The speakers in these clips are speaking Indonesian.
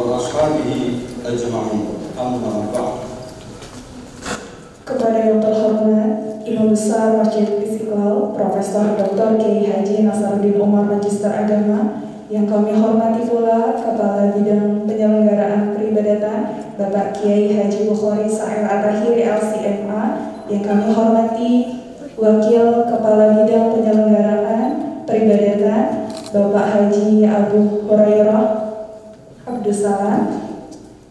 وأصحابه أجمعين. أما بعد. Kepada yang terhormat Imam Besar Masjid Istiqlal Profesor Dr. Kiai Haji Nasaruddin Umar Magister Agama, yang kami hormati pula Kepala Bidang Penyelenggaraan Peribadatan Bapak Kiai Haji Bukhari Sa'il At-Tahiri LCMA, yang kami hormati Wakil Kepala Bidang Penyelenggaraan Peribadatan Bapak Haji Abu Hurairah Abdussalam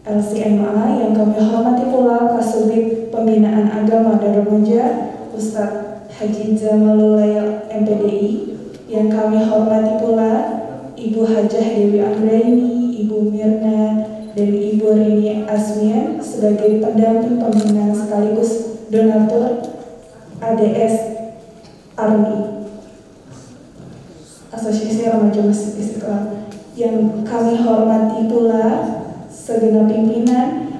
LCMA, yang kami hormati pula Kasubit Pembinaan Agama dan Remaja Ustadz Haji Jamalulail MPDI, yang kami hormati pula Ibu Hajah Dewi Anggraini, Ibu Mirna, dan Ibu Rini Asmian sebagai pendamping pembina sekaligus donatur ADS Army Asosiasi Remaja Masjid Istiqlal, yang kami hormati pula segenap pimpinan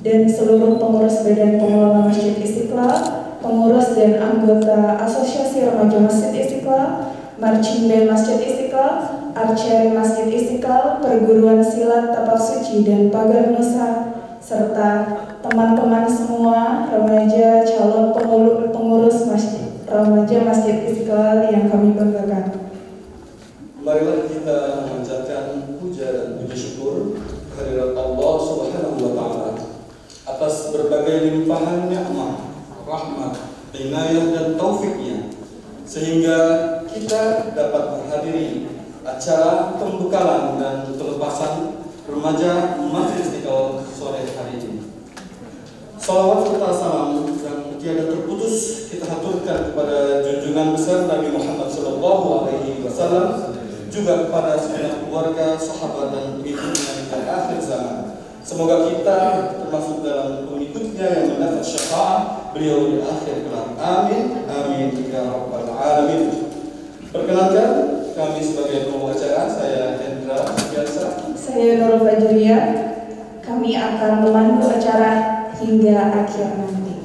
dan seluruh pengurus Badan Pengelola Masjid Istiqlal, pengurus dan anggota Asosiasi Remaja Masjid Istiqlal, Marching Band Masjid Istiqlal, Archery Masjid Istiqlal, Perguruan Silat Tapak Suci dan Pagar Nusa, serta teman-teman semua remaja calon pengurus Masjid Remaja Masjid Istiqlal yang kami banggakan. Marilah kita memanjatkan puja dan puji syukur kehadirat Allah Subhanahu wa Ta'ala atas berbagai limpahan nikmat, rahmat, inayah dan taufiknya, sehingga kita dapat menghadiri acara pembukaan dan pelepasan remaja Masjid Istiqlal sore hari ini. Salawat serta salam yang tiada terputus kita haturkan kepada junjungan besar Nabi Muhammad SAW, juga kepada segenap keluarga, sahabat dan pengikutnya di akhir zaman. Semoga kita termasuk dalam pengikutnya yang mendapat syafaat beliau di akhir kelak. Amin, amin ya rabbal alamin. Perkenalkan, kami sebagai pembawa acara, saya Hendra Biasa. Saya Nurul Fajriya. Kami akan memandu acara hingga akhir nanti.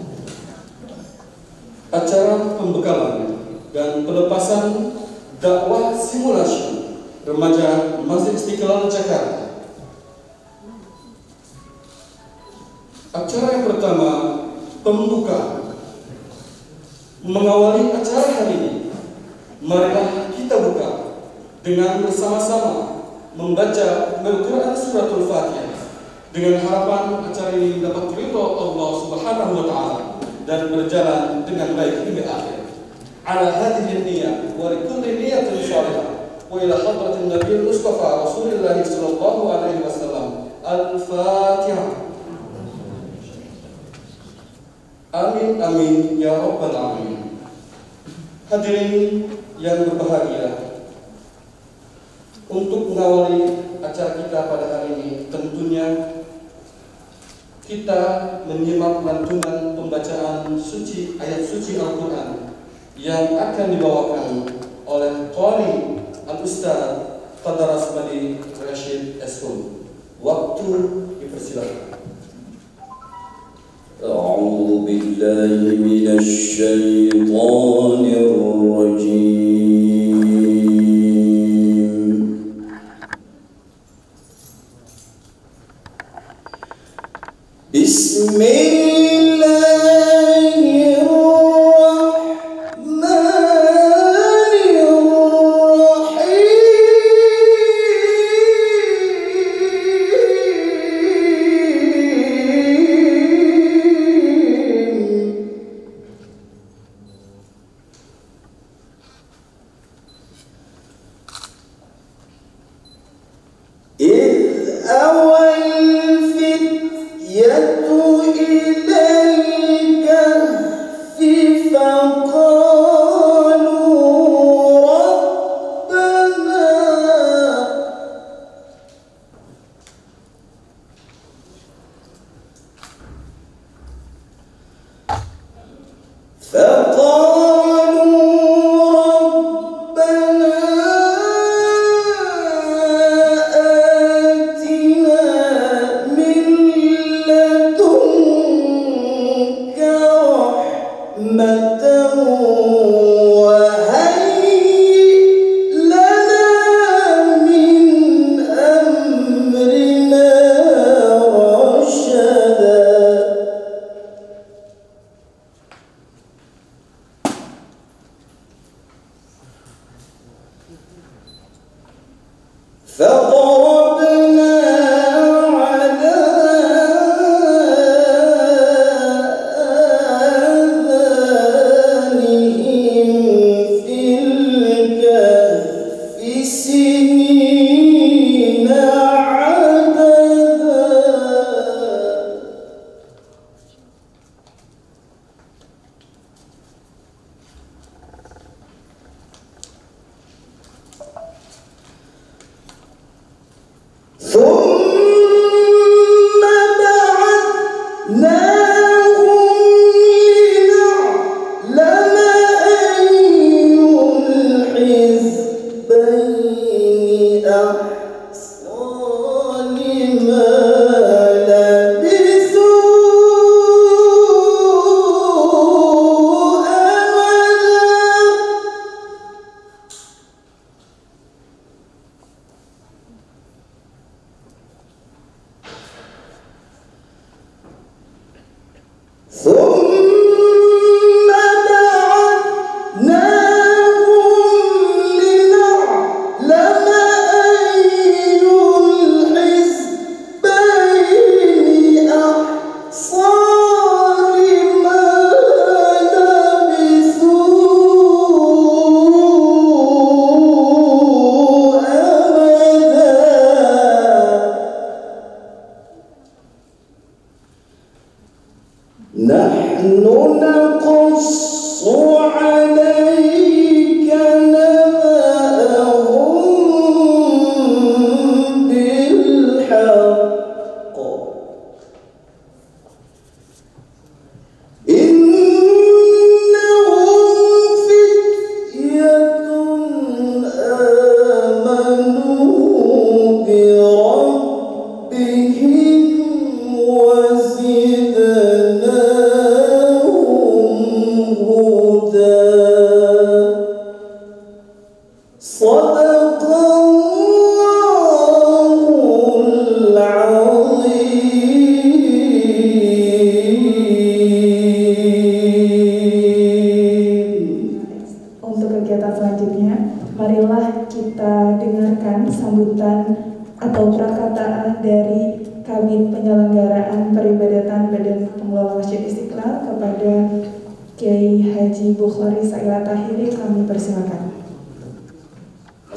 Acara pembekalan dan pelepasan dakwah simulasi remaja Masjid Istiqlal Jakarta. Acara yang pertama, pembuka. Mengawali acara hari ini, marilah kita buka dengan bersama-sama membaca Al-Quran Suratul Fatihah, dengan harapan acara ini dapat ridho Allah Subhanahu wa Ta'ala dan berjalan dengan baik hingga akhir. Ala hadhihi niyyah wa likulli niyyatin shalihah wa ila hadratin Nabi Mustafa Rasulullah sallallahu alaihi wasallam. Al-Fatihah. Amin, amin ya rabbal alamin. Hadirin yang berbahagia, untuk mengawali acara kita pada hari ini, tentunya kita menyimak lantunan pembacaan suci ayat suci Al-Quran yang akan dibawakan oleh Qari Al-Ustaz Qadaras Badi Rashid Eskum. Waktu dipersilakan. أعوذ بالله من الشيطان الرجيم. بسم الله الرحمن الرحيم.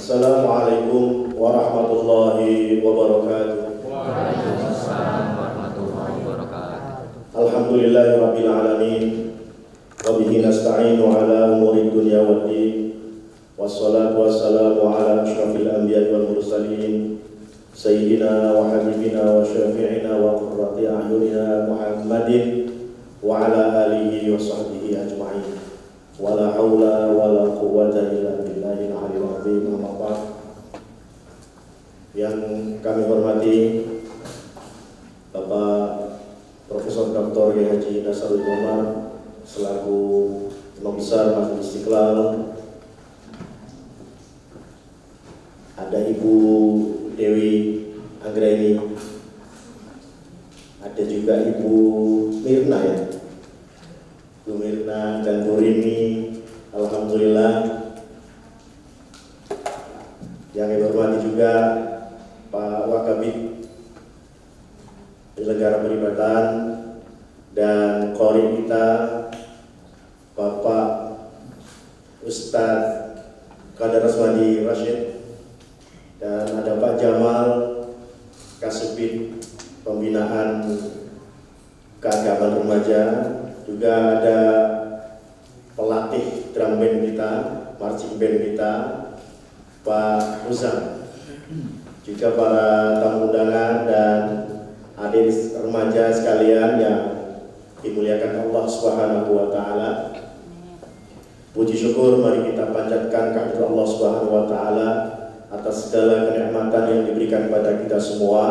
Assalamualaikum warahmatullahi wabarakatuh. Waalaikumsalam warahmatullahi wabarakatuh. Alhamdulillahirabbil alamin. Wa bihi nasta'inu ala umuri dunya waddin. Wassalatu wassalamu ala asyrafil anbiya'i wal mursalin. Sayyidina wa habibina wa syafi'ina wa qurrati a'yunina Muhammadin wa ala alihi wa sahbihi ajma'in. Wala haula wala quwwata illa billahil aliyyil azim. Amma ba'd. Yang kami hormati Bapak Profesor Dr. Kiai Haji Nasaruddin Umar selaku Imam Besar Masjid Istiqlal, ada Ibu Dewi Anggraini, ada juga Ibu Mirna ya, Bu Mirna dan Bu Rini. Alhamdulillah. Yang kami hormati juga Pak Wakabid penyelenggara peribadatan dan qori kita Bapak Ustadz Qadar Asmadi Rashid, dan ada Pak Jamal Kasubit Pembinaan Keagamaan Remaja, juga ada pelatih drum band kita, marching band kita, Pak Uzam, juga para tamu undangan dan adik remaja sekalian yang dimuliakan Allah Subhanahu wa taala. Puji syukur mari kita panjatkan kehadirat Allah Subhanahu wa taala atas segala kenikmatan yang diberikan kepada kita semua,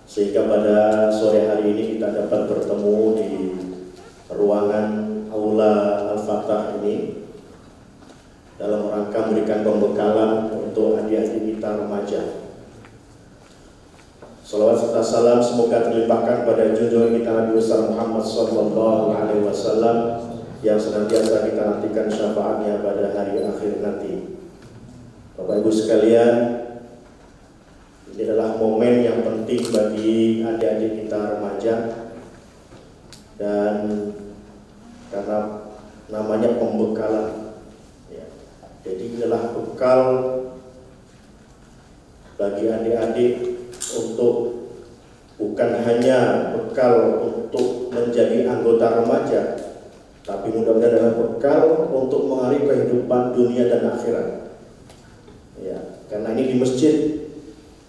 sehingga pada sore hari ini kita dapat bertemu di ruangan Aula Al-Fatah ini dalam rangka memberikan pembekalan untuk adik-adik kita remaja. Salawat serta salam semoga terlimpahkan pada junjungan kita Nabi besar Muhammad SAW yang senantiasa kita nantikan syafaatnya pada hari akhir nanti. Bapak Ibu sekalian, ini adalah momen yang penting bagi adik-adik kita remaja, dan karena namanya pembekalan ya, jadi inilah bekal bagi adik-adik untuk bukan hanya bekal untuk menjadi anggota remaja, tapi mudah-mudahan adalah bekal untuk mengalir kehidupan dunia dan akhirat. Ya, karena ini di masjid,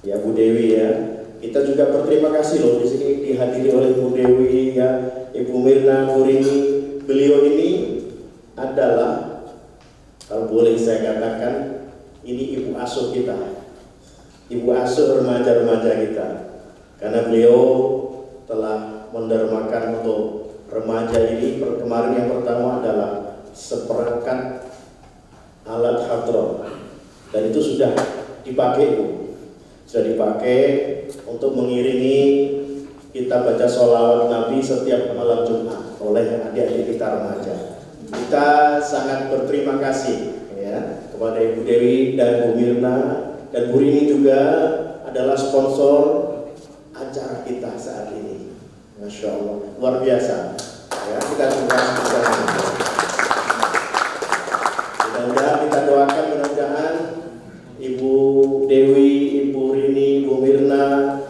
ya Bu Dewi ya, kita juga berterima kasih loh di sini dihadiri oleh Bu Dewi, ya, Ibu Mirna, Bu Rini. Beliau ini adalah, kalau boleh saya katakan, ini ibu asuh kita, ibu asuh remaja-remaja kita, karena beliau telah mendermakan untuk remaja ini. Kemarin yang pertama adalah seperangkat alat hadroh, dan itu sudah dipakai, Bu. Sudah dipakai untuk mengiringi kita baca sholawat Nabi setiap malam Jumat oleh adik-adik kita remaja. Kita sangat berterima kasih, ya, kepada Ibu Dewi dan Bu Mirna, dan Bu Rini juga adalah sponsor acara kita saat ini. Masya Allah, luar biasa. Ya, kita terima kasih bersama. Mudah-mudahan kita doakan, mudah-mudahan Ibu Dewi, Ibu Rini, Bu Mirna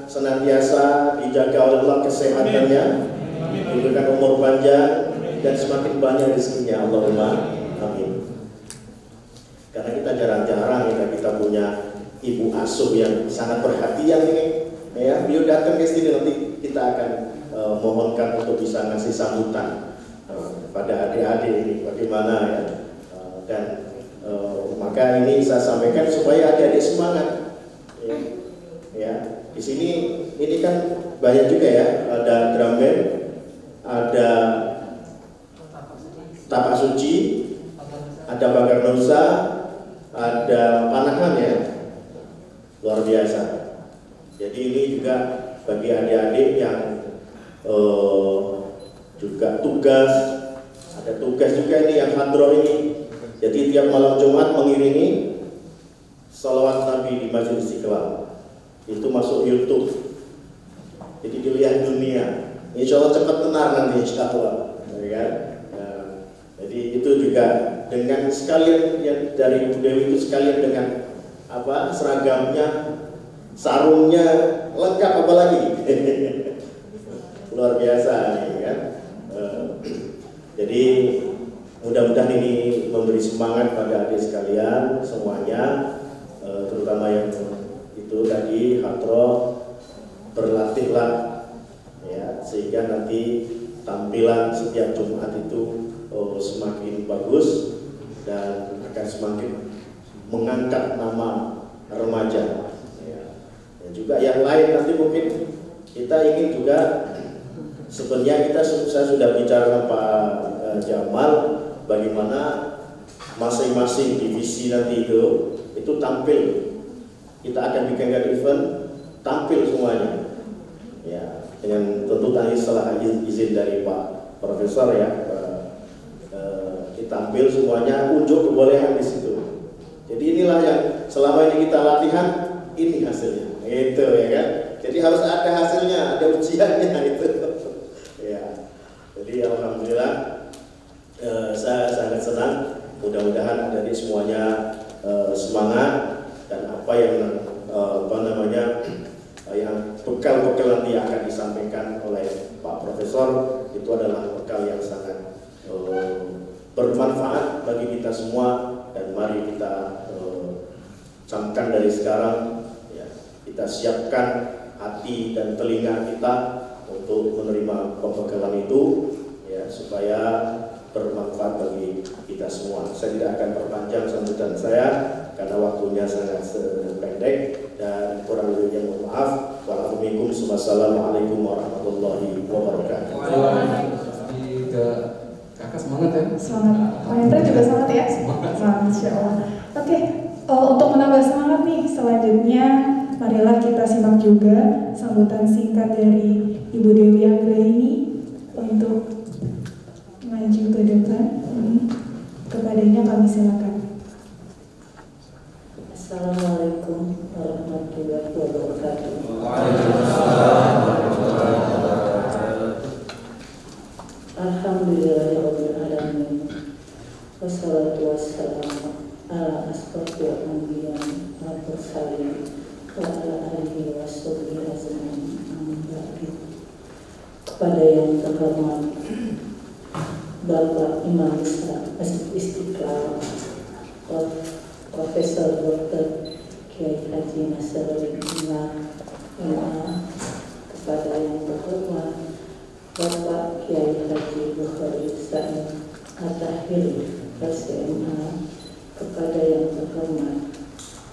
senantiasa dijaga oleh Allah kesehatannya, diberikan umur panjang dan semakin banyak rezekinya, Allahumma amin. Karena kita jarang-jarang kita punya ibu asuh yang sangat perhatian ini, ya. Beliau datang ke sini, nanti kita akan mohonkan untuk bisa ngasih sambutan pada adik-adik ini bagaimana, ya. Dan maka ini saya sampaikan supaya adik-adik semangat, ya. Di sini ini kan banyak juga, ya, ada drum band, ada tapak suci, ada bakar dosa, ada panahan, ya, luar biasa. Jadi ini juga bagi adik-adik yang juga tugas, ada tugas juga ini yang hadroh ini. Jadi tiap malam Jumat mengiringi sholawat Nabi di Masjid Istiqlal. Itu masuk YouTube, jadi dilihat dunia. Insya Allah cepat benar nanti, insya Allah, ya. Jadi itu juga dengan sekalian yang dari Bu Dewi itu sekalian dengan apa seragamnya, sarungnya lengkap, apalagi luar biasa, ya, kan? Jadi mudah-mudahan ini memberi semangat pada adik sekalian semuanya, terutama yang itu tadi hadroh, berlatihlah, ya, sehingga nanti tampilan setiap Jumat itu semakin bagus dan akan semakin mengangkat nama remaja, ya. Dan juga yang lain nanti mungkin kita ingin juga, sebenarnya saya sudah bicara dengan Pak Jamal bagaimana masing-masing divisi nanti itu tampil. Kita akan bikinkan event tampil semuanya, ya, dengan tentu tadi setelah izin dari Pak Profesor, ya, kita tampil semuanya, unjuk kebolehan di situ. Jadi inilah yang selama ini kita latihan, ini hasilnya, itu, ya, kan? Jadi harus ada hasilnya, ada ujiannya, itu, ya. Jadi alhamdulillah, saya sangat senang. Mudah-mudahan adik semuanya semangat, dan apa yang yang bekal-bekal nanti akan disampaikan oleh Pak Profesor itu adalah bekal yang sangat bermanfaat bagi kita semua. Dan mari kita camkan dari sekarang, ya, kita siapkan hati dan telinga kita untuk menerima pembekalan itu, ya, supaya bermanfaat bagi kita semua. Saya tidak akan perpanjang sambutan saya karena waktunya sangat pendek, dan kurang lebihnya mohon maaf. Wassalamualaikum warahmatullahi wabarakatuh. Kakak semangat, ya? Semangat. Pak Hendra juga semangat, ya? Semangat. Masya Allah. Oke, untuk menambah semangat nih, selanjutnya marilah kita simak juga sambutan singkat dari Ibu Dewi Anggraini untuk maju ke depan. Kepadanya kami silakan. Assalamualaikum warahmatullahi wabarakatuh. Alhamdulillahirabbil alamin. Wassalatu wassalamu ala asrofil anbiya wal mursalin wa ala alihi washabbihi ajmain. Kepada yang terhormat Bapak Imam Besar Masjid Istiqlal, Profesor Dr. Kiai Haji Nasaruddin Umar, kepada yang terhormat Bapak Kiai Haji Bukhari Sa'id At-Tahiri SMA, kepada yang terhormat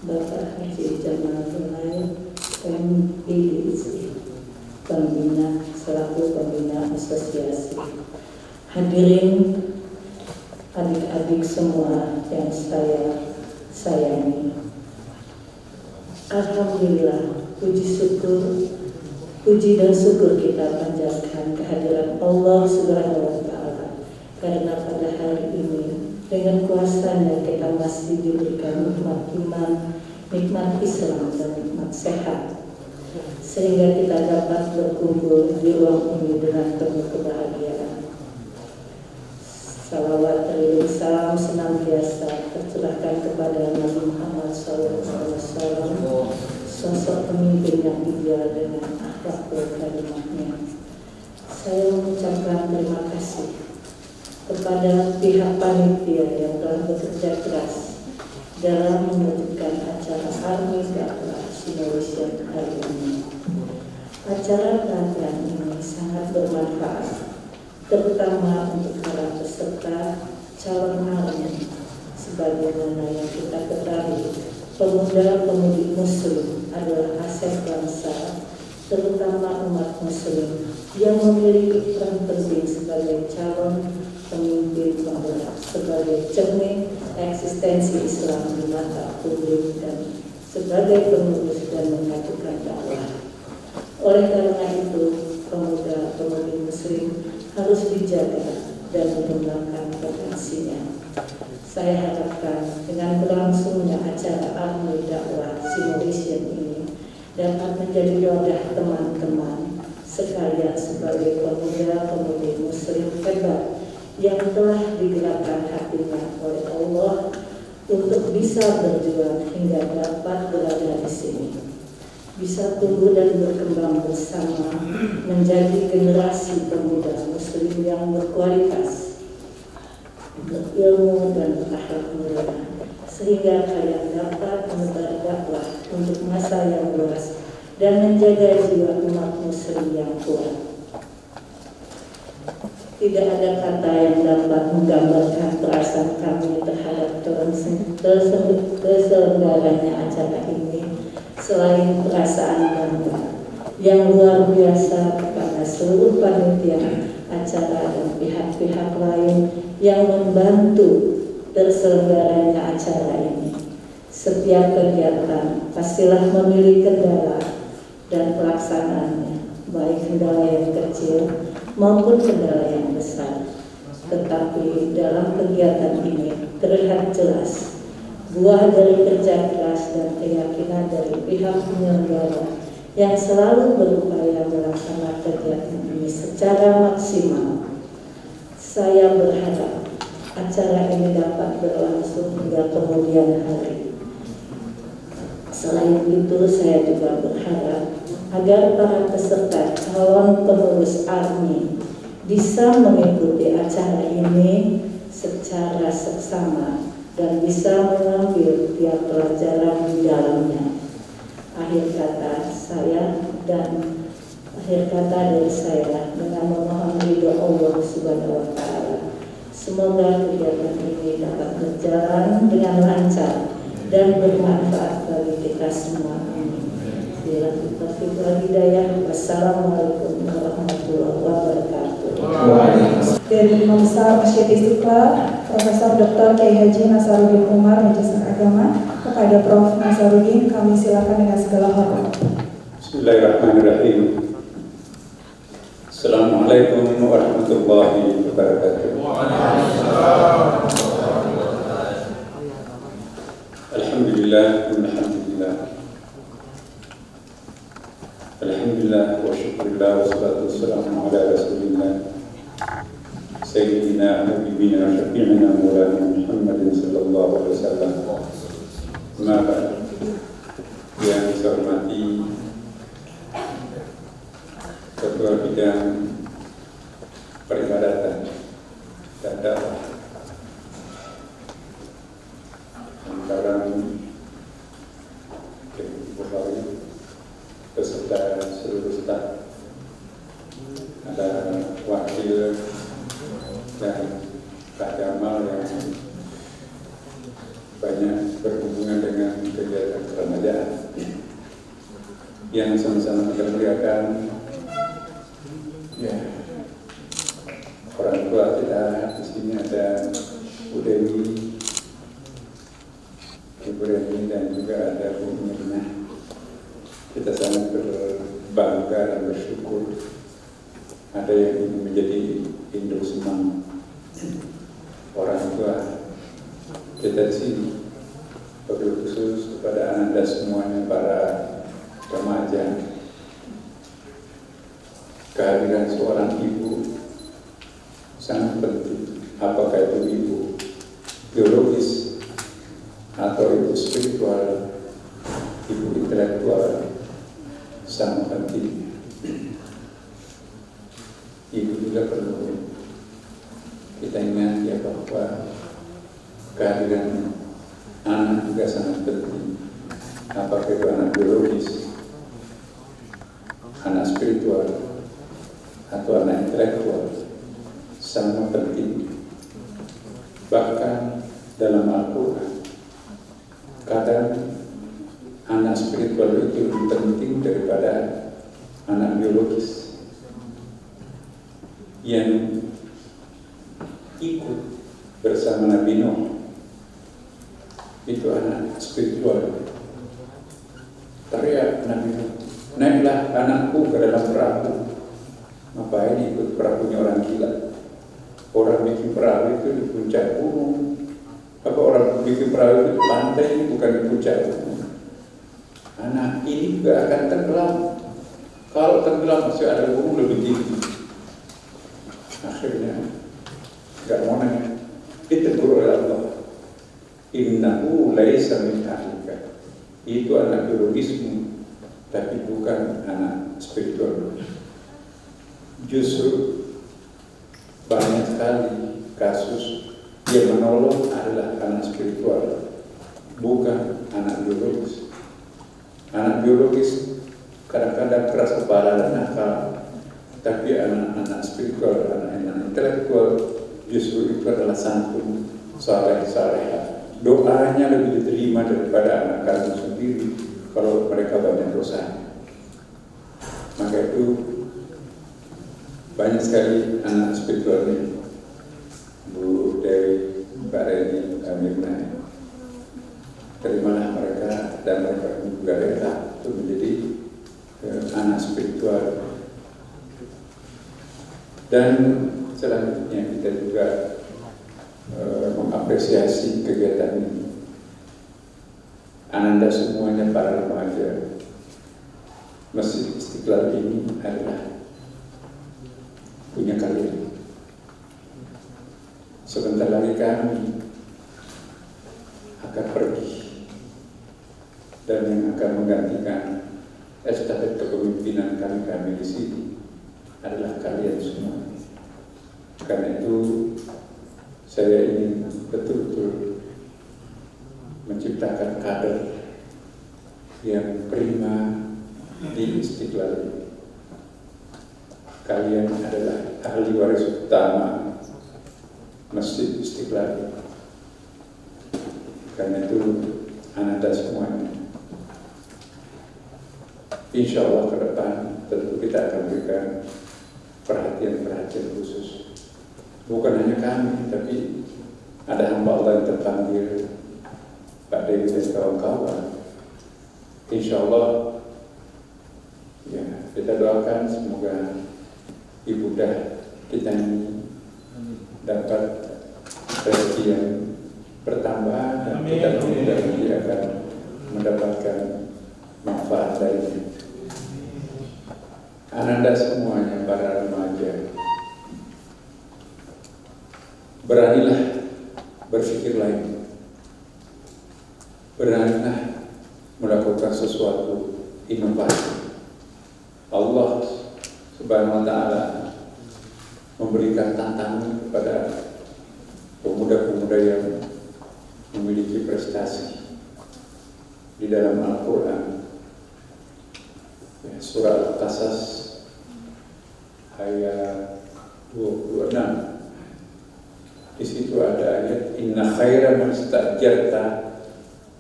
Bapak Haji Jamal Tunail MPDC, pembina selaku pembina asosiasi. Hadirin adik-adik semua yang saya sayangi, alhamdulillah, puji dan syukur kita panjatkan kehadiran Allah Subhanahu wa Ta'ala, karena pada hari ini dengan kuasanya kita masih diberikan nikmat iman, nikmat Islam, dan nikmat sehat, sehingga kita dapat berkumpul di ruang ini dengan penuh kebahagiaan. Salawat dan salam senantiasa tercurahkan kepada Nabi Muhammad SAW, sosok pemimpin yang ideal dengan akhlakul karimahnya. Saya mengucapkan terima kasih kepada pihak panitia yang telah bekerja keras dalam mewujudkan acara Army Dakwah Indonesia hari ini. Acara pelatihan ini sangat bermanfaat, terutama untuk para peserta calon army. Sebagaimana yang kita ketahui, pemuda-pemudi Muslim adalah aset bangsa, terutama umat Muslim yang memiliki peran penting sebagai calon pemimpin penggerak, sebagai cermin eksistensi Islam di mata publik, dan sebagai penerus dan menyatukan dakwah. Oleh karena itu, pemuda-pemudi Muslim harus dijaga dan mengembangkan potensinya. Saya harapkan dengan berlangsungnya acara Army Dakwah Simulation ini dapat menjadi wadah teman-teman sekalian sebagai pemuda-pemudi Muslim hebat yang telah digerakkan hatinya oleh Allah untuk bisa berjuang hingga dapat berada di sini, bisa tumbuh dan berkembang bersama menjadi generasi pemuda Muslim yang berkualitas, berilmu dan berakhlak mulia, sehingga kalian dapat menebar dakwah untuk masa yang luas dan menjaga jiwa umat Muslim yang kuat. Tidak ada kata yang dapat menggambarkan perasaan kami terhadap terselenggaranya acara ini selain perasaan bangga yang luar biasa kepada seluruh panitia acara dan pihak-pihak lain yang membantu terselenggaranya acara ini. Setiap kegiatan pastilah memiliki kendala dan pelaksanaannya, baik kendala yang kecil maupun kendala yang besar. Tetapi dalam kegiatan ini terlihat jelas buah dari kerja keras dan keyakinan dari pihak penyelenggara yang selalu berupaya melaksanakan kegiatan ini secara maksimal. Saya berharap acara ini dapat berlangsung hingga kemudian hari. Selain itu, saya juga berharap agar para peserta calon penerus Army bisa mengikuti acara ini secara seksama dan bisa mengambil tiap pelajaran di dalamnya. Akhir kata dari saya dengan memohon ridho Allah Subhanahu wa Ta'ala, semoga kegiatan ini dapat berjalan dengan lancar dan bermanfaat bagi kita semua. Wassalamualaikum warahmatullahi wabarakatuh. Dari Imam Besar Masjid Istiqlal, Profesor Dr. Kiai Haji Nasaruddin Umar, Magister Agama, kepada Prof. Nasaruddin kami silakan dengan segala hormat. Bismillahirrahmanirrahim. Assalamualaikum warahmatullahi wabarakatuh. Alhamdulillah, alhamdulillah wa syukurillah wa salatu wassalamu ala rasulillah Sayyidina Habibina Syafi'ina Maulana Muhammadin sallallahu alaihi wasallam. Maka yang saya hormati Ketua Bidang Peribadatan dan Dakwah antara Bukhari beserta Ustaz, ada wakil dan Pak Jamal yang banyak berhubungan dengan kegiatan kerajaan yang sama-sama kita muliakan. Ya, orang tua kita di sini ada Bu Dewi, Ibu Reni, dan juga ada Bu Mirna. Kita sangat berbangga dan bersyukur ada yang ingin menjadi induk semang orang tua kita di sini. Wabil khusus kepada Anda semuanya, para remaja, kehadiran seorang ibu sangat penting. Apakah itu ibu biologis atau ibu spiritual, ibu intelektual, sangat penting. Ibu juga perlu kita ingat ya bahwa kehadiran anak juga sangat penting. Apakah itu anak biologis, anak spiritual, atau anak intelektual, sangat penting. Bahkan dalam Al-Quran, kadang anak spiritual itu lebih penting daripada anak biologis. Yang ikut bersama Nabi Nuh itu anak spiritual. Teriak Nabi Nuh, naiklah anakku ke dalam perahu. Ngapain ikut perahunya orang gila? Orang bikin perahu itu di puncak gunung. Apa orang bikin perahu itu di pantai, ini bukan di puncak gunung. Anak ini juga akan tenggelam. Kalau tenggelam masih ada gunung lebih tinggi. Akhirnya gak mau nanya, ditegur oleh Allah. Innahu laisa min ahlika. Itu anak biologismu, tapi bukan anak spiritual. Justru banyak sekali kasus yang menolong adalah anak spiritual, bukan anak biologis. Anak biologis kadang-kadang keras kepala dan nakal, tapi anak-anak spiritual, anak-anak intelektual justru itu adalah santun, saleh-saleh. Doanya lebih diterima daripada anak kandung sendiri kalau mereka banyak dosa. Maka itu banyak sekali anak spiritualnya, Bu Dewi, Mbak Reni, Mbak Mirna. Terimalah mereka dan mereka juga rela untuk menjadi anak spiritual. Dan selanjutnya kita juga mengapresiasi kegiatan ini. Ananda semuanya para remaja, Masjid Istiqlal ini adalah punya kalian. Sebentar lagi kami akan pergi, dan yang akan menggantikan estafet kepemimpinan kami di sini adalah kalian semua. Karena itu saya ingin betul-betul menciptakan kader yang prima di Istiqlal ini. Kalian adalah ahli waris utama Masjid Istiqlal. Karena itu Anda semuanya, insya Allah ke depan tentu kita akan berikan perhatian khusus. Bukan hanya kami, tapi ada hamba Allah yang terpanggil, Pak Dewi dan kawan-kawan. Insya Allah, ya, kita doakan semoga ibudah kita ini dapat rezeki yang bertambah, dan kita mudah-mudahan dia akan mendapatkan manfaat darinya. Ananda semuanya, para remaja, beranilah berpikir lain, beranilah melakukan sesuatu inovasi. Allah Subhanahu wa Ta'ala memberikan tantangan kepada pemuda-pemuda yang memiliki prestasi di dalam Al-Quran. Surah Al-Qasas ayat 26. Di situ ada ayat inna khaira man istajarta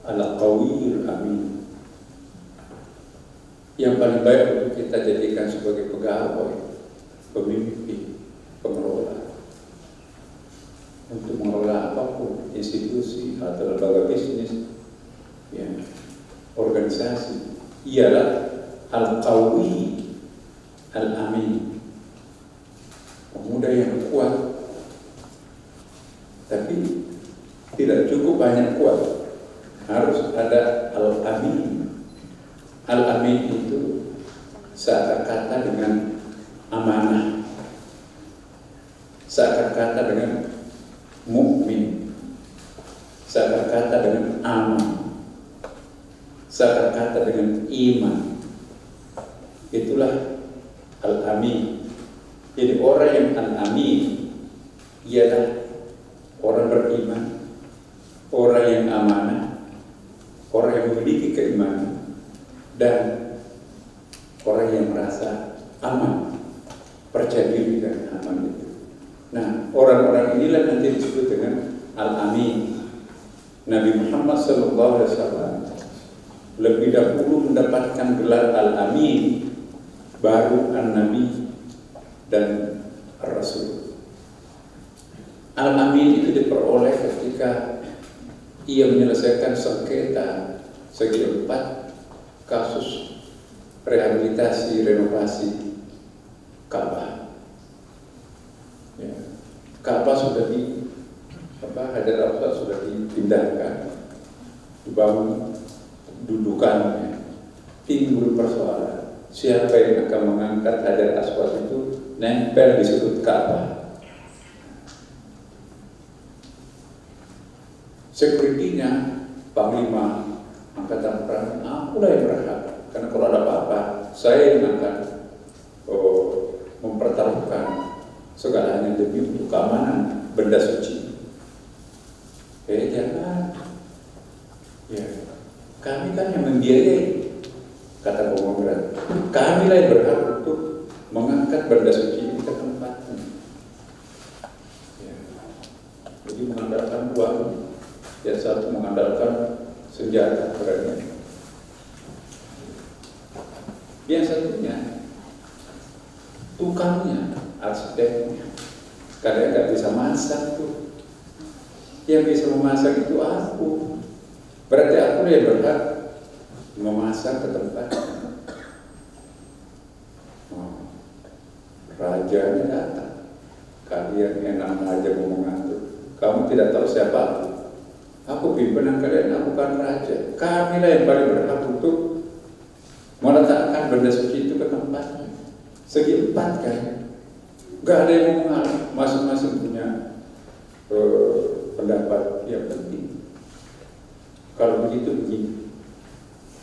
ala qawiyul amin. Yang paling baik untuk kita jadikan sebagai pegawai, pemimpin, pengelola untuk mengelola apapun, institusi atau lembaga bisnis, ya, organisasi, ialah al-qawi al-amin, pemuda yang kuat. Tapi tidak cukup hanya kuat, harus ada al-amin. Al-amin itu seakan kata dengan amanah, seakan kata dengan mukmin, seakan kata dengan aman, seakan kata dengan iman. Itulah al-amin. Jadi orang yang al-amin ialah orang beriman, orang yang amanah, orang yang memiliki keimanan, dan orang yang merasa aman, percaya diri dan aman itu. Nah, orang-orang inilah nanti disebut dengan al-amin. Nabi Muhammad SAW lebih dahulu mendapatkan gelar al-amin, baru an-nabi dan ar-rasul. Al-amin itu diperoleh ketika ia menyelesaikan sengketa segi 4 kasus rehabilitasi renovasi Ka'bah. Ya. Ka'bah sudah Hajar Aswad sudah dipindahkan, dibangun dudukannya. Timbul persoalan, siapa yang akan mengangkat Hajar Aswad itu nempel di sudut Ka'bah? Sekuritinya Panglima Angkatan Perang, akulah yang berhak, karena kalau ada apa-apa saya yang akan mempertaruhkan segalanya demi untuk keamanan benda suci. Jangan, ya, kami kan yang membiayai, kata Pemonggeran. Kami lah yang berhak untuk mengangkat benda suci ini ke tempatnya. Ya. Jadi mengandalkan uang, yang satu mengandalkan senjata berani. Yang satunya tukangnya, arsiteknya, kadang nggak bisa masak tuh. Yang bisa memasak itu aku. Berarti aku yang berhak memasak ke tempatnya. Rajanya datang, kalian enak aja mau mengatur. Kamu tidak tahu siapa aku. Aku pimpinan kalian, aku kan raja. Kamilah yang paling berhak untuk meletakkan benda suci itu ke tempatnya. Segi 4 kan, nggak ada yang mau mengalah. Masing-masing punya pendapat yang penting. Kalau begini,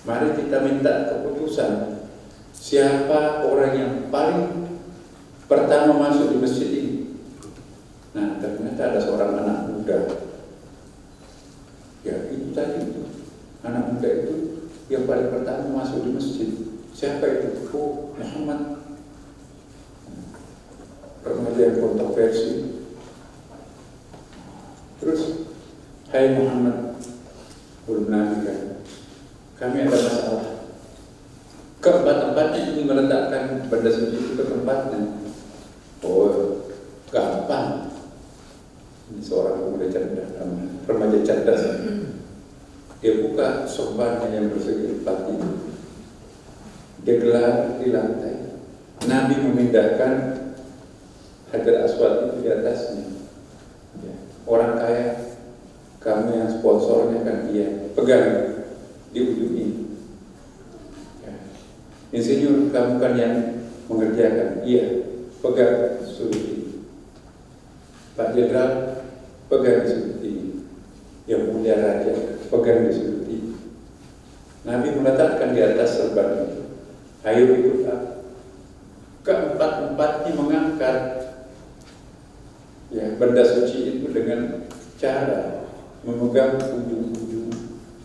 mari kita minta keputusan siapa orang yang paling pertama masuk di masjid ini. Nah, ternyata ada seorang anak muda. Ya, itu tadi itu anak muda itu yang paling pertama masuk di masjid. Siapa itu? Oh, Muhammad. Remaja yang kontroversi. Terus, hai Muhammad, belum nabi kan? Kami ada masalah. Keempat-empatnya ingin meletakkan benda suci itu ke tempatnya. Oh, gampang. Ini seorang pemuda cerdas, remaja cerdas. Dia buka sorbannya yang bersegi 4 itu. Dia gelar di lantai. Nabi memindahkan Hajar Aswad itu di atasnya. Ya. Orang kaya, kamu yang sponsornya kan dia, pegang di ujung ini. Ya. Insinyur, kamu kan yang mengerjakan, iya, pegang sudut ini. Pak Jenderal, pegang di sudut ini. Yang mulia raja, pegang di sudut ini. Nabi meletakkan di atas serban itu. Ayo ikut aku. Keempat-empatnya mengangkat ya benda suci itu dengan cara memegang ujung-ujung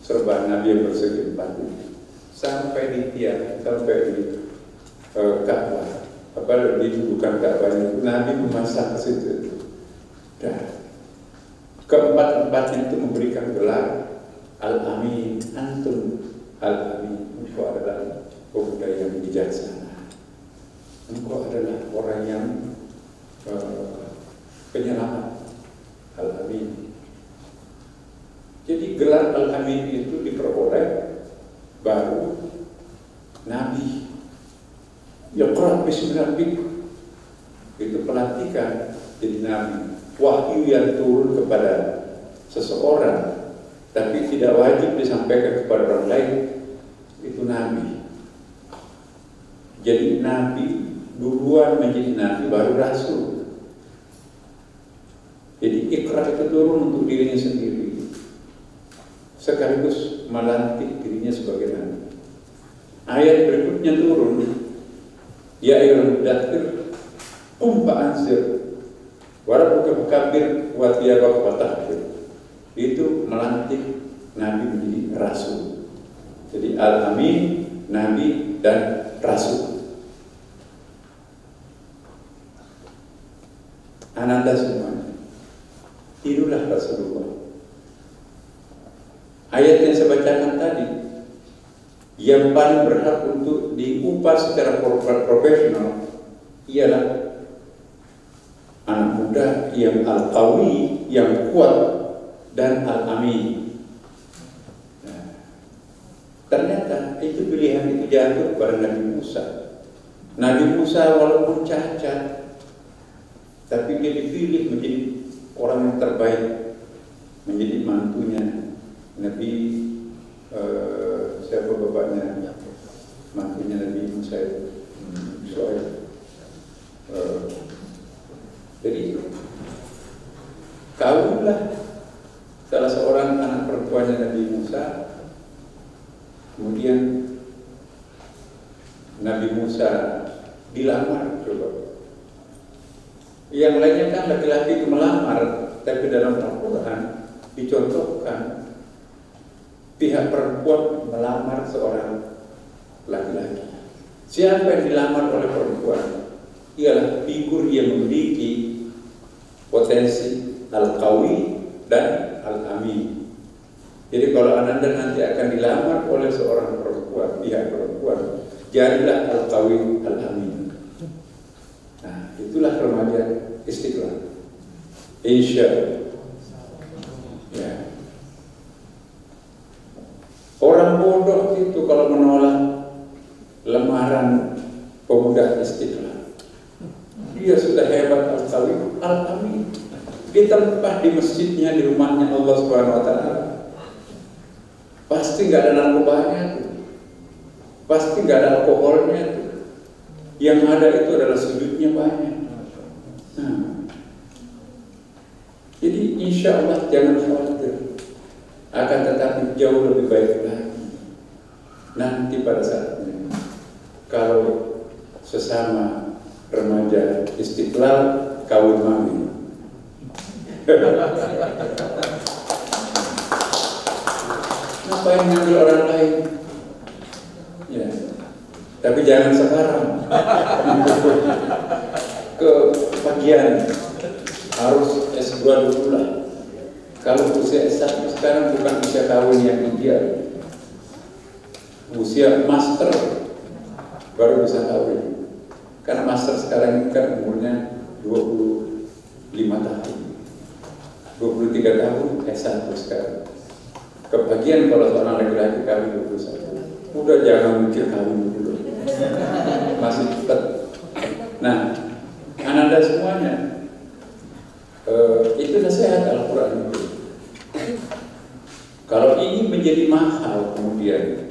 serban Nabi yang bersegi 4 itu sampai di tiang, sampai di Ka'bah bukan Ka'bahnya, Nabi memasang ke situ. Dan keempat-empatnya itu memberikan gelar Al-Amin. Antum Al-Amin, engkau adalah pemuda yang bijaksana, engkau adalah orang yang penyelamat. Al-Amin. Jadi gelar Al-Amin itu diperoleh baru Nabi. Yaqra bismi rabbik, itu pelantikan jadi Nabi. Wahyu yang turun kepada seseorang tapi tidak wajib disampaikan kepada orang lain, itu Nabi. Jadi Nabi duluan menjadi Nabi baru Rasul. Jadi Iqra itu turun untuk dirinya sendiri, sekaligus melantik dirinya sebagai Nabi. Ayat berikutnya turun, ya ayyuhal mudaththir qum fa'anzir wa rabbuka fakabbir wa thiyabaka fatahhir. Itu melantik Nabi menjadi Rasul. Jadi Al-Amin, Nabi dan Rasul. Ananda semuanya, itulah Rasulullah. Ayat yang saya bacakan tadi, yang paling berhak untuk diupah secara profesional ialah anak muda yang al-qawi, yang kuat, dan al-amin. Nah, ternyata itu pilihan itu jatuh kepada Nabi Musa. Nabi Musa walaupun cacat, tapi dia dipilih menjadi orang yang terbaik, menjadi mantunya Nabi siapa bapaknya, mantunya Nabi Musa itu, Shu'aib. Jadi kaulah salah seorang anak perempuannya Nabi Musa. Kemudian Nabi Musa dilamar, coba. Yang lainnya kan laki-laki itu melamar, tapi dalam Al-Quran dicontohkan pihak perempuan melamar seorang laki-laki. Siapa yang dilamar oleh perempuan? Ialah figur yang memiliki potensi al-qawi dan al-amin. Jadi kalau Ananda nanti akan dilamar oleh seorang perempuan, pihak perempuan, jadilah al-qawi al-amin. Nah, itulah remaja Istiqlal. Insya Allah. Ya. Orang bodoh itu kalau menolak lamaran pemuda Istiqlal, dia sudah hebat al-qawi al-amin. Ditempah di masjidnya, di rumahnya Allah Subhanahu wa Ta'ala. Pasti nggak ada narkobanya tuh, pasti nggak ada alkoholnya tuh. Yang ada itu adalah sujudnya banyak. Nah, jadi insya Allah jangan khawatir, akan tetapi jauh lebih baik lagi nanti pada saatnya kalau sesama remaja Istiqlal kawin mami. Ngapain ngambil orang lain? Ya, tapi jangan sekarang. Ke bagian harus S2 dulu lah. Kalau usia S1 sekarang bukan usia kawin yang ideal, usia master baru bisa kawin. Karena master sekarang ini kan umurnya 25 tahun, 23 tahun S1 sekarang. Kebagian kalau seorang laki-laki kawin 21, udah jangan mikir kawin dulu, masih cepat. Nah, Ananda semuanya, itu nasihat Al-Quran itu. Kalau ini menjadi mahal kemudian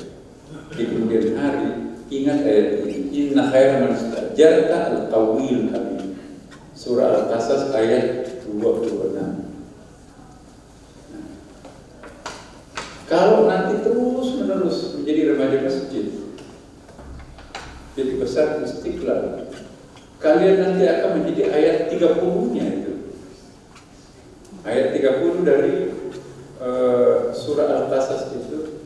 di kemudian hari, ingat ayat ini. Inna khairan man istajarta al-qawiyul amin. Surah Al-Qasas ayat 26. Kalau nanti terus menerus menjadi remaja masjid, jadi besar Istiqlal, kalian nanti akan menjadi ayat 30-nya itu. Ayat 30 dari surah Al-Qasas itu,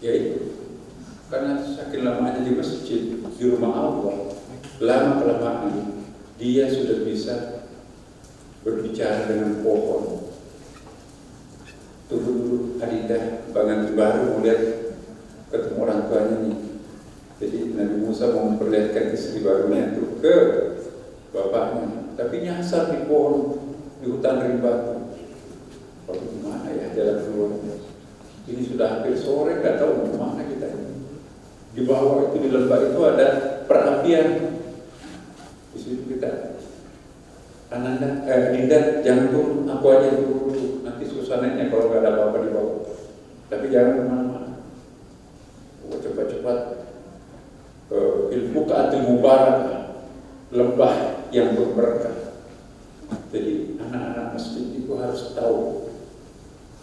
yaitu karena saking lamanya di masjid, di rumah Allah, lama-kelamaan dia sudah bisa berbicara dengan pohon. Tunggu dulu, Adinda, bangun baru melihat ketemu orang tuanya nih. Jadi Nabi Musa mau memperlihatkan istri barunya itu ke bapaknya, tapi nyasar di pohon di hutan rimba. Kalau gimana ya jalan keluarnya? Ini sudah hampir sore, nggak tahu kemana kita ini. Di bawah itu, di lembah itu ada perapian. Di situ kita, Ananda, Dinda, jangan turun, aku aja dulu. Nanti suasananya kalau nggak ada apa-apa di bawah. Tapi jangan kemana-mana. Cepat-cepat ilmu keatil mubarak, lembah yang berberkah. Jadi anak-anak masjid itu harus tahu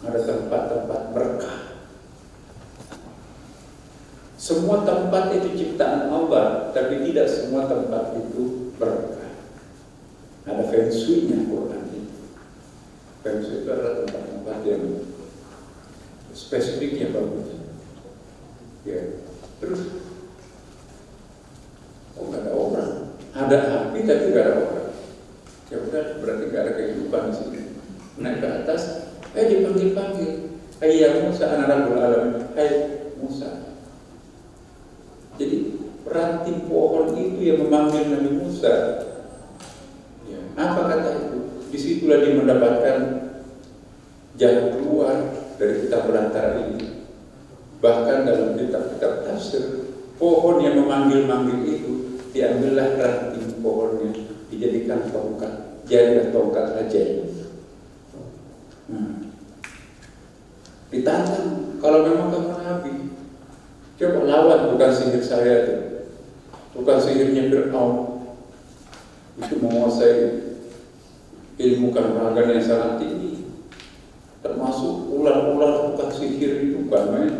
ada tempat-tempat berkah. Semua tempat itu ciptaan Allah, tapi tidak semua tempat itu berkah. Ada feng shui-nya Quran itu. Feng shui itu adalah tempat-tempat yang spesifiknya bagus. Ya, terus nggak ada orang, ada api tapi nggak ada orang. Ya udah, berarti nggak ada kehidupan di sini. Naik ke atas, dipanggil-panggil. Ya Musa, anak Rabbul Alamin. Musa. Jadi ranting pohon itu yang memanggil Nabi Musa. Ya, apa kata itu? Disitulah dia mendapatkan jalan keluar dari kitab belantara ini. Bahkan dalam kitab-kitab tafsir, pohon yang memanggil-manggil itu diambillah ranting pohonnya, dijadikan tongkat, jadilah tongkat ajaib. Ditantang, kalau memang kamu Nabi, coba lawan, bukan sihir saya itu, bukan sihirnya Fir'aun. Itu menguasai ilmu kanuragan yang sangat tinggi, termasuk ular-ular, bukan sihir itu, bukan main.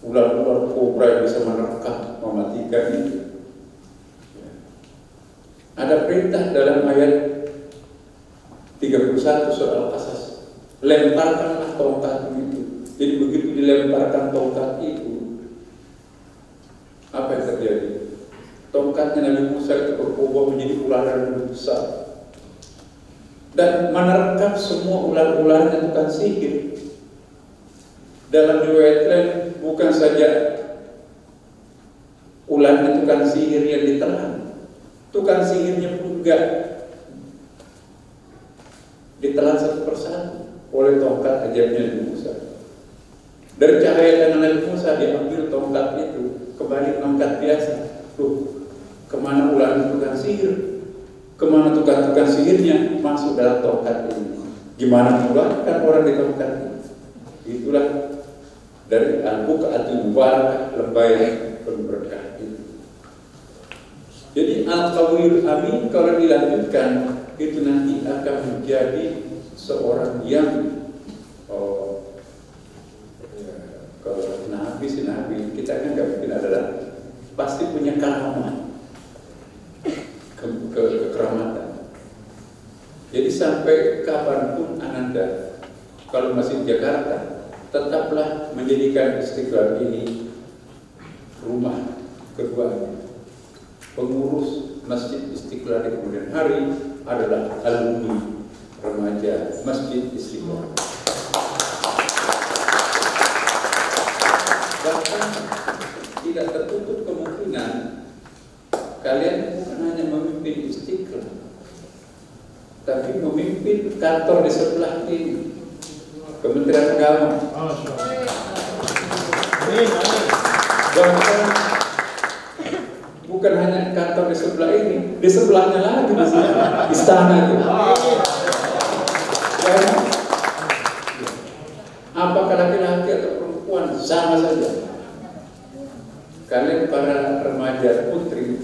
Ular-ular kobra yang bisa menerkam, mematikan itu. Ada perintah dalam ayat 31 surah Al-Qasas, lemparkanlah tongkat itu. Jadi begitu dilemparkan tongkat itu, apa yang terjadi? Tongkatnya Nabi Musa itu berubah menjadi ular yang besar dan menerkam semua ular-ular yang bukan sihir. Dalam riwayat lain, bukan saja ular tukang sihir yang ditelan, tukang sihirnya pun juga ditelan satu persatu oleh tongkat ajaibnya Nabi Musa. Dari cahaya tangan Nabi Musa diambil tongkat itu, kembali tongkat biasa. Tuh, kemana ular tukang sihir? Kemana tukang sihirnya masuk dalam tongkat ini? Gimana mengeluarkan orang di tongkat ini? Itulah dari Al-Buq'atul Mubarakah, lembah yang berberkah itu. Jadi Al-Qawiyul Amin kalau dilanjutkan itu nanti akan menjadi seorang yang kalau Nabi kita kan nggak mungkin adalah pasti punya keramat, kekeramatan. Jadi sampai kapanpun Ananda kalau masih di Jakarta, tetaplah menjadikan Istiqlal ini rumah keduanya. Pengurus Masjid Istiqlal di kemudian hari adalah alumni remaja Masjid Istiqlal. Bahkan tidak tertutup kemungkinan kalian bukan hanya memimpin Istiqlal, tapi memimpin kantor di sebelah ini, Kementerian Agama. Bahkan bukan hanya kantor di sebelah ini, di sebelahnya lagi masih istana itu. Apakah laki-laki atau perempuan sama saja. Kalian para remaja putri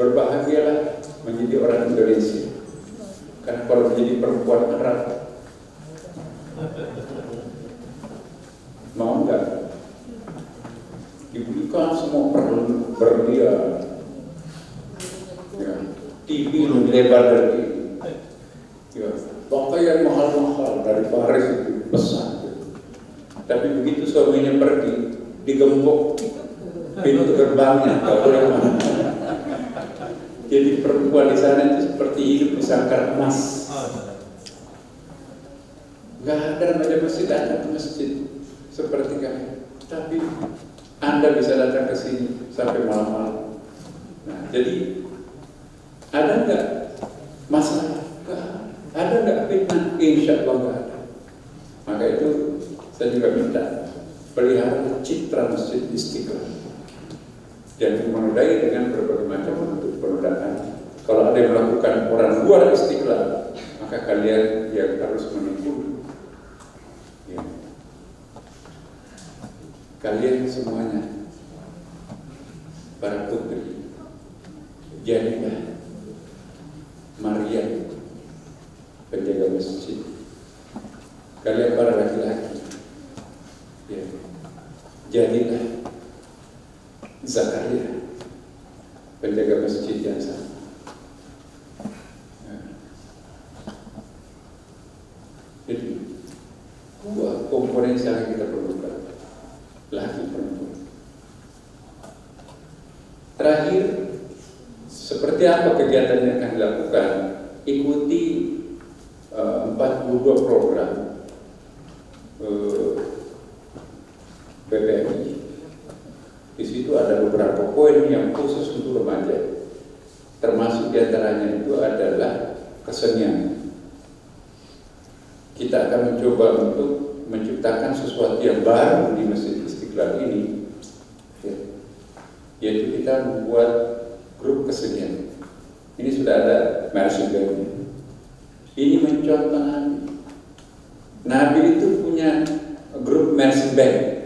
berbahagialah menjadi orang Indonesia. Karena kalau menjadi perempuan Arab, mau nggak diberikan semua berlian, ya, TV lebih lebar dari ini, ya, pakaian mahal-mahal dari Paris itu besar. Tapi begitu suaminya pergi, digembok, pintu gerbangnya, nggak boleh mana. Jadi perempuan di sana itu seperti hidup di sangkar emas. Nggak ada remaja masjid datang ke masjid seperti kalian. Tapi Anda bisa datang ke sini sampai malam-malam. Nah, jadi ada nggak masalah? Ada nggak fitnah? Insya Allah nggak ada. Maka itu saya juga minta pelihara citra Masjid Istiqlal. Jangan menodai dengan berbagai macam bentuk penodaan. Kalau ada yang melakukan orang luar Istiqlal, maka kalian yang harus menipu. Ya. Kalian semuanya para putri, jadilah Maria penjaga masjid. Kalian para laki-laki, ya, jadilah Zakaria penjaga masjid yang sama. Jadi dua komponen yang kita perlukan, laki perempuan. Terakhir, seperti apa kegiatan yang akan dilakukan? Ikuti 42 program PPMI. Di situ ada beberapa poin yang khusus untuk remaja. Termasuk diantaranya itu adalah kesenian. Kita akan mencoba untuk menciptakan sesuatu yang baru di Masjid Istiqlal ini, yaitu kita membuat grup kesenian. Ini sudah ada marching band. Ini mencontoh Nabi. Nabi itu punya grup marching band.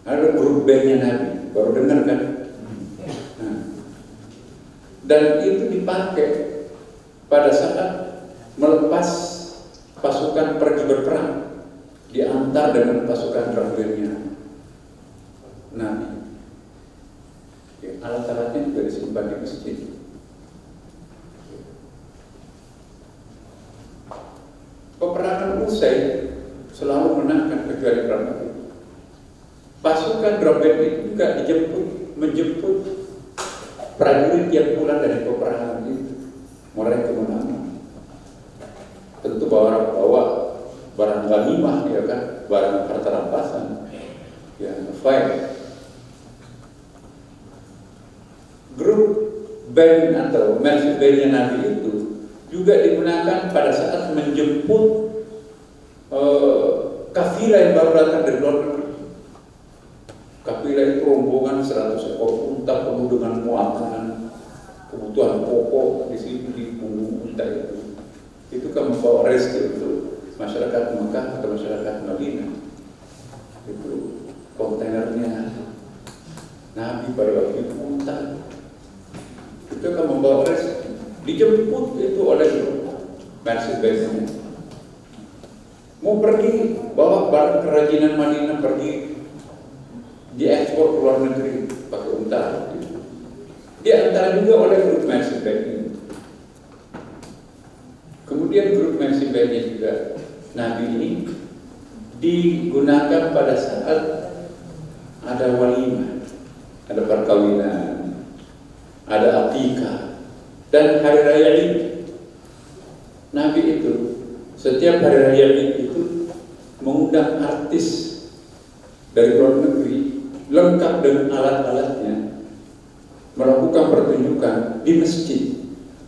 Ada grup bandnya Nabi, baru dengar kan? Nah, dan itu dipakai pada saat melepas pasukan pergi berperang, diantar dengan pasukan drum bandnya Nabi. Alat-alatnya juga disimpan di masjid. Peperangan usai selalu menangkan kecuali perang itu. Pasukan drum band itu juga menjemput prajurit yang pulang dari peperangan itu, meraih kemenangan. Tentu bawa barang ghanimah, ya kan, barang harta rampasan, ya, fight. Grup band atau marching bandnya Nabi itu juga digunakan pada saat menjemput kafilah yang baru datang dari luar negeri. Kafilah itu rombongan 100 ekor unta penuh dengan muatan kebutuhan pokok di sini di punggung unta itu. Itu kan membawa rezeki untuk masyarakat Mekah atau masyarakat Madinah. Itu kontainernya Nabi pada waktu itu unta. Itu akan membawa rezeki. Dijemput itu oleh marching band. Mau pergi bawa barang kerajinan Madinah, pergi diekspor ke luar negeri pakai unta. Diantar juga oleh grup marching band ini. Kemudian grup marching band juga Nabi ini digunakan pada saat ada walimah, ada perkawinan, ada akikah, dan hari raya Id. Nabi itu setiap hari raya Id itu mengundang artis dari luar negeri lengkap dengan alat-alatnya, melakukan pertunjukan di masjid.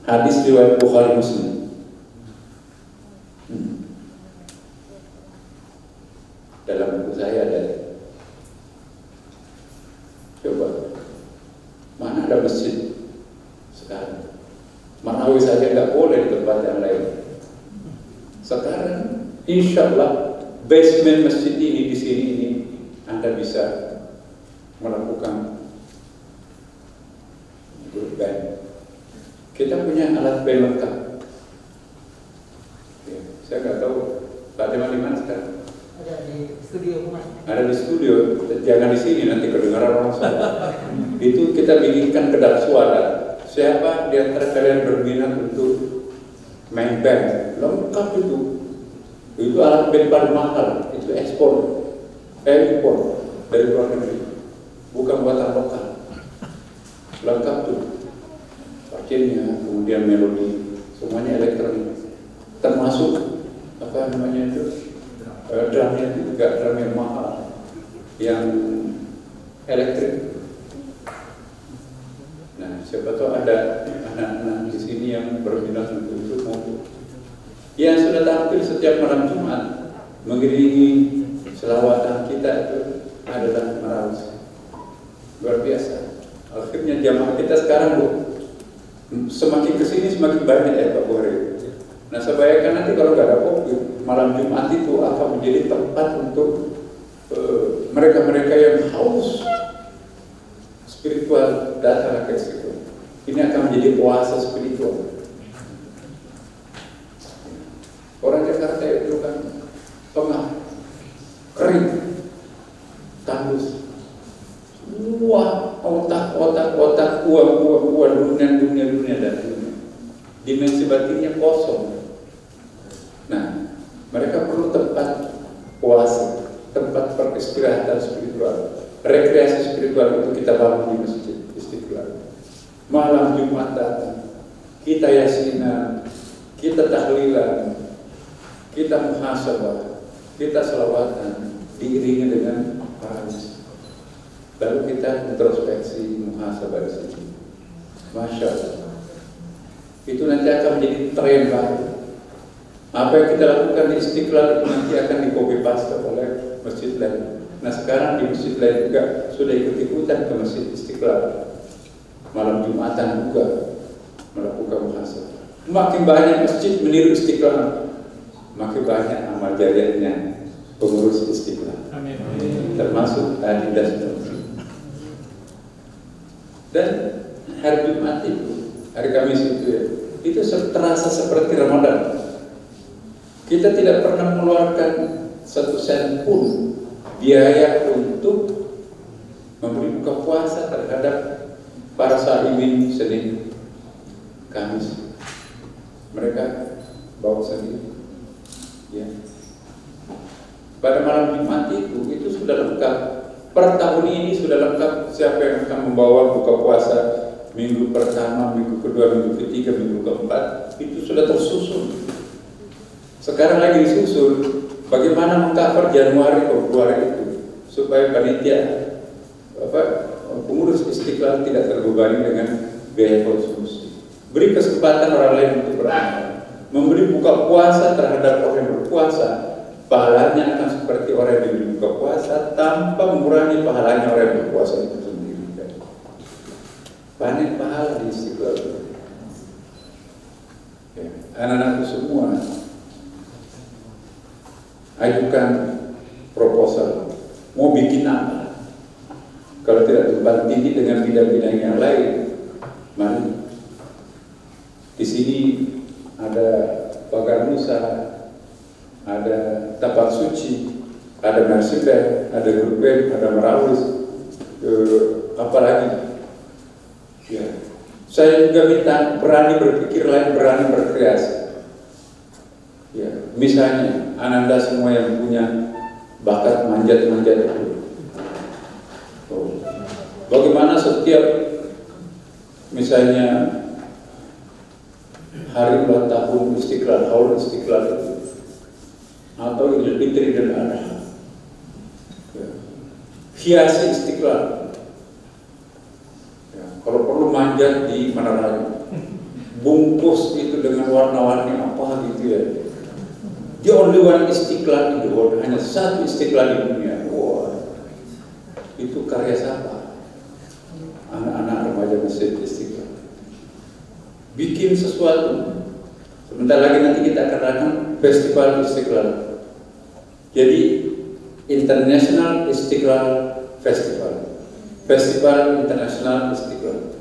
Hadis riwayat Bukhari Muslim. Dalam buku saya ada. Coba, mana ada masjid sekarang? Manawi saja nggak boleh di tempat yang lain. Sekarang, insya Allah basement masjid ini di sini ini Anda bisa melakukan grup band. Kita punya alat band lengkap. Ya, saya nggak tahu Pak Deman di mana sekarang. Ada di studio Mas. Ada di studio, jangan di sini nanti kedengaran orang salah. Itu kita bikinkan kedap suara. Siapa di antara kalian berminat untuk main band? Lengkap itu. Itu alat band paling mahal. Itu impor dari luar negeri. bukan buatan lokal, lengkap tuh, pacinnya, kemudian melodi, semuanya elektronik, termasuk apa namanya itu, drumnya juga drum yang mahal, yang elektrik. Nah, siapa tahu ada anak-anak di sini yang berminat untuk itu maupun yang sudah tampil setiap malam Jumat mengiringi selawatan kita itu adalah Maraus. Luar biasa. Akhirnya jamaah kita sekarang Bu, semakin kesini semakin banyak ya Pak Bohri. Nah, saya bayangkan nanti kalau nggak ada COVID, malam Jumat itu akan menjadi tempat untuk mereka-mereka yang haus spiritual datang ke situ. Ini akan menjadi puasa spiritual. Orang Jakarta itu kan tengah kering, tandus, wah otak, uang, dunia dan dunia. Dimensi batinnya kosong. Nah, mereka perlu tempat puasa, tempat peristirahatan spiritual, rekreasi spiritual itu kita bangun di Masjid Istiqlal. Malam Jumat datang, kita yasinan, kita tahlilan, kita muhasabah, kita selawatan, diiringi dengan paras. Lalu kita introspeksi, muhasabah di sini. Masya Allah. Itu nanti akan menjadi tren baru. Apa yang kita lakukan di Istiqlal itu nanti akan di-copy paste oleh masjid lain. Nah, sekarang di masjid lain juga sudah ikut-ikutan ke Masjid Istiqlal. Malam Jumatan juga melakukan muhasabah. Makin banyak masjid meniru Istiqlal, makin banyak amal jariahnya pengurus Istiqlal. Amin. Termasuk Adidas dan hari Jumat itu, hari Kamis itu ya, itu terasa seperti Ramadan. Kita tidak pernah mengeluarkan 1 sen pun biaya untuk memberi buka puasa terhadap para sahimin Senin, Kamis. Mereka bawa sendiri. Ya. Pada malam Jumat itu sudah lengkap. Per tahun ini sudah lengkap siapa yang akan membawa buka puasa minggu pertama, minggu kedua, minggu ketiga, minggu keempat, itu sudah tersusun. Sekarang lagi disusun bagaimana mengcover Januari, Februari itu supaya panitia pengurus Istiqlal tidak terbebani dengan biaya konsumsi. Beri kesempatan orang lain untuk beramal. Memberi buka puasa terhadap orang yang berpuasa, pahalanya akan seperti orang yang diberi buka puasa tanpa mengurangi pahalanya orang yang berpuasa itu sendiri. Panen pahala di Istiqlal. Ya, anak-anakku semua ajukan proposal. Mau bikin apa? Kalau tidak tumpang tindih dengan bidang-bidang yang lain, mari. Di sini ada pagar Musa, ada tempat suci, ada Mersiber, ada Grupen, ada Merawis, apalagi. Ya. Saya juga minta berani berpikir lain, berani berkreasi. Ya. Misalnya, Ananda semua yang punya bakat manjat-manjat itu. Bagaimana setiap misalnya hari ulang tahun Istiqlal, haul Istiqlal itu, atau Idul Fitri dan Adha, hiasi Istiqlal. Ya, kalau perlu manjat di Menara, bungkus itu dengan warna-warni apa gitu ya. The only one Istiqlal in the world, hanya satu Istiqlal di dunia. Wah, itu karya siapa? Anak-anak remaja Masjid Istiqlal. Bikin sesuatu. Sebentar lagi nanti kita akan adakan Festival Istiqlal. Jadi International Istiqlal Festival, Festival Internasional Istiqlal.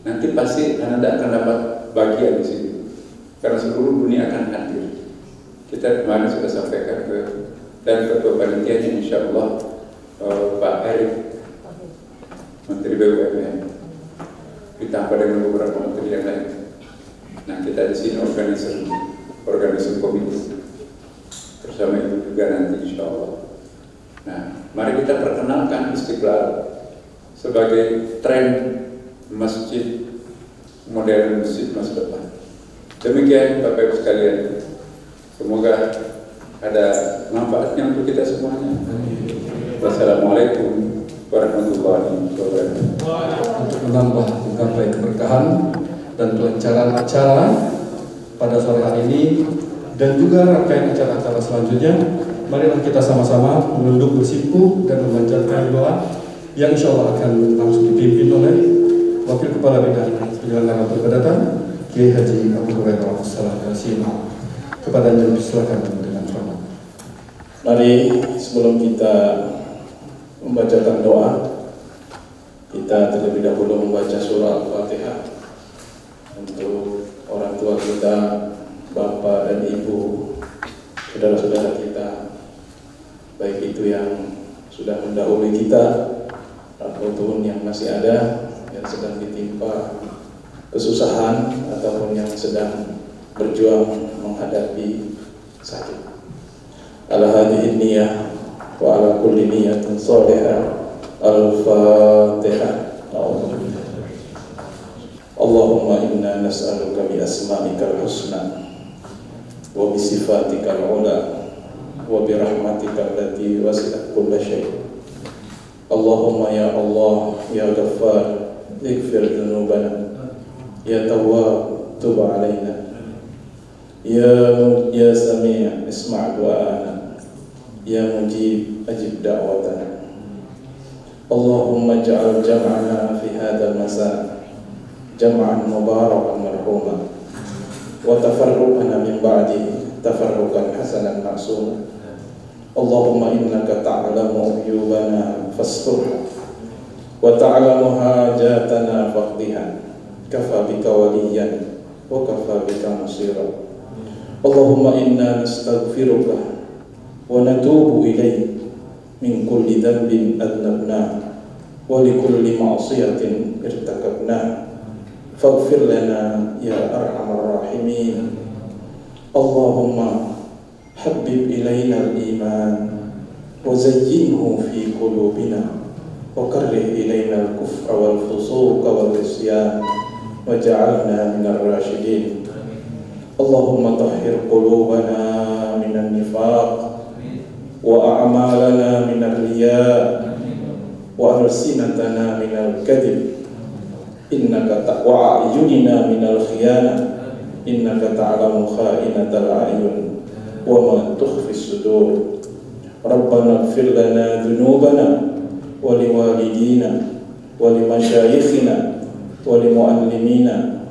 Nanti pasti Anda akan dapat bagian di sini, karena seluruh dunia akan hadir. Kita kemarin sudah sampaikan ke dan ketua panitianya, insya Allah Pak Erick, Menteri BUMN, ditambah dengan beberapa menteri yang lain. Nah, kita di sini organisasi komite bersama itu juga nanti insya Allah. Nah, Mari kita perkenalkan Istiqlal sebagai tren masjid modern, masjid masa depan. Demikian Bapak Ibu sekalian, semoga ada manfaatnya untuk kita semuanya. Wassalamualaikum warahmatullahi wabarakatuh. Untuk menambah gapai keberkahan dan kelancaran acara pada sore hari ini dan juga rangkaian acara-acara selanjutnya, marilah kita sama-sama menunduk bersimpuh dan memanjatkan doa yang insya Allah akan langsung dipimpin oleh Wakil Kepala Bidang Penyelenggara Peribadatan Kiai Haji Abu Hurairah Wassalamualaikum. Kepadanya silakan dengan hormat. Mari sebelum kita membacakan doa, kita terlebih dahulu membaca surah Al-Fatihah untuk orang tua kita, bapak dan ibu, saudara-saudara kita, baik itu yang sudah mendahului kita ataupun yang masih ada, yang sedang ditimpa kesusahan ataupun yang sedang berjuang menghadapi sakit. Ala hadhihi niyah wa ala kulli niyatin salihah. Al-Fatihah. Allahumma inna nas'aluka bi asma'ikal husna wa bi sifatikal ula wa bi rahmatika allati wasi'at kulla syai'. Allahumma ya Allah ya Ghaffar ighfir dhunubana ya Tawwab tub alaina ya Sami' isma' du'ana ya Mujib ajib da'watana. Allahumma ja'al jam'ana fi hadzal masa jam'an mubarakan marhuma wa tafarruqana min ba'dihi tafarruqan hasanan ma'suma. Allahumma innaka ta'lamu uyubana fasturha wa ta'lamu hajatana faqdiha kafa bika waliyan wa kafa bika nasira. Allahumma inna nastaghfiruka wa natubu ilayk min kulli dhanbin adnabna wa li kulli ma'siyatin irtakabna faghfir lana ya arhamar rahimin. Allahumma habbib ilayna al-iman wa zayyinhu fi qulubina wa karrih ilayna al-kufra wal fusuqa wal isyan waj'alna minal rasyidin. Allahumma tahhir qulubana minan nifaq wa a'malana minar riya wa alsinatana minal kadhib innaka wa a'yunina minal khiyana innaka ta'lamu kha'inatal a'yun wa ma tukhfis sudur. Rabbana ighfir lana dhunubana wa liwalidina wa limashayikhina wa limuallimina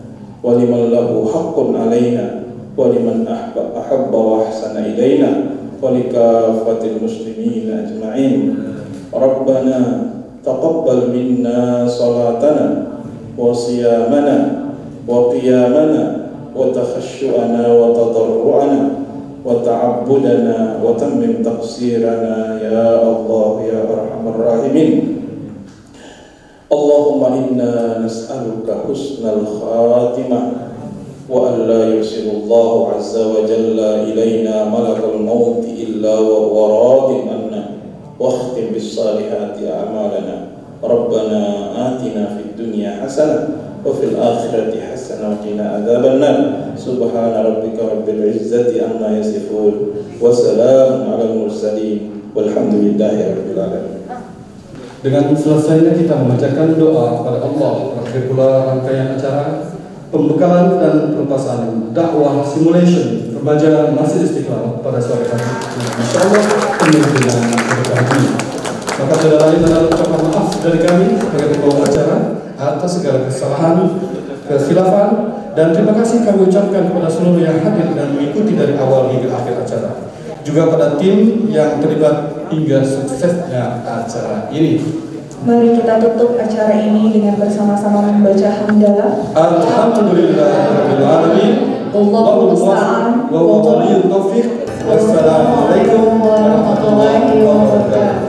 wa liman lahu haqqun alaina wa liman ahabba wa ahsana ilaina wa likafatil muslimin ajma'in. Rabbana taqabbal minna salatana wa siyamana wa qiyamana wa takhashu'ana wa tadarru'ana wa ta'abbudana wa tammim taqsirana ya Allah ya arhamar rahimin. Allahumma inna nas'aluka husnal khatimah wa an la yusilullahu azza wa jalla ilayna malakal maut illa wa huwa radin anna wa akhtim bis salihati a'malana. Rabbana atina fid dunya hasanah wa fil akhirati hasanah wa qina adzaban nar. Subhana rabbika rabbil izzati amma yasifun wa salamun alal mursalin walhamdulillahi rabbil alamin. Dengan selesainya kita membacakan doa kepada Allah, terakhir pula rangkaian acara pembekalan dan pelepasan dakwah simulation remaja Masjid Istiqlal pada sore hari insya Allah penuh dengan keberkahan ini. Maka tidak lain adalah ucapan maaf dari kami sebagai pembawa acara atas segala kesalahan, kekhilafan, dan terima kasih kami ucapkan kepada seluruh yang hadir dan mengikuti dari awal hingga akhir acara. Juga pada tim yang terlibat hingga suksesnya acara ini. Mari kita tutup acara ini dengan bersama-sama membaca hamdalah. Alhamdulillahirabbil alamin. Wallahu musta'an. Wa huwa waliyut taufiq. Wassalamualaikum warahmatullahi wabarakatuh.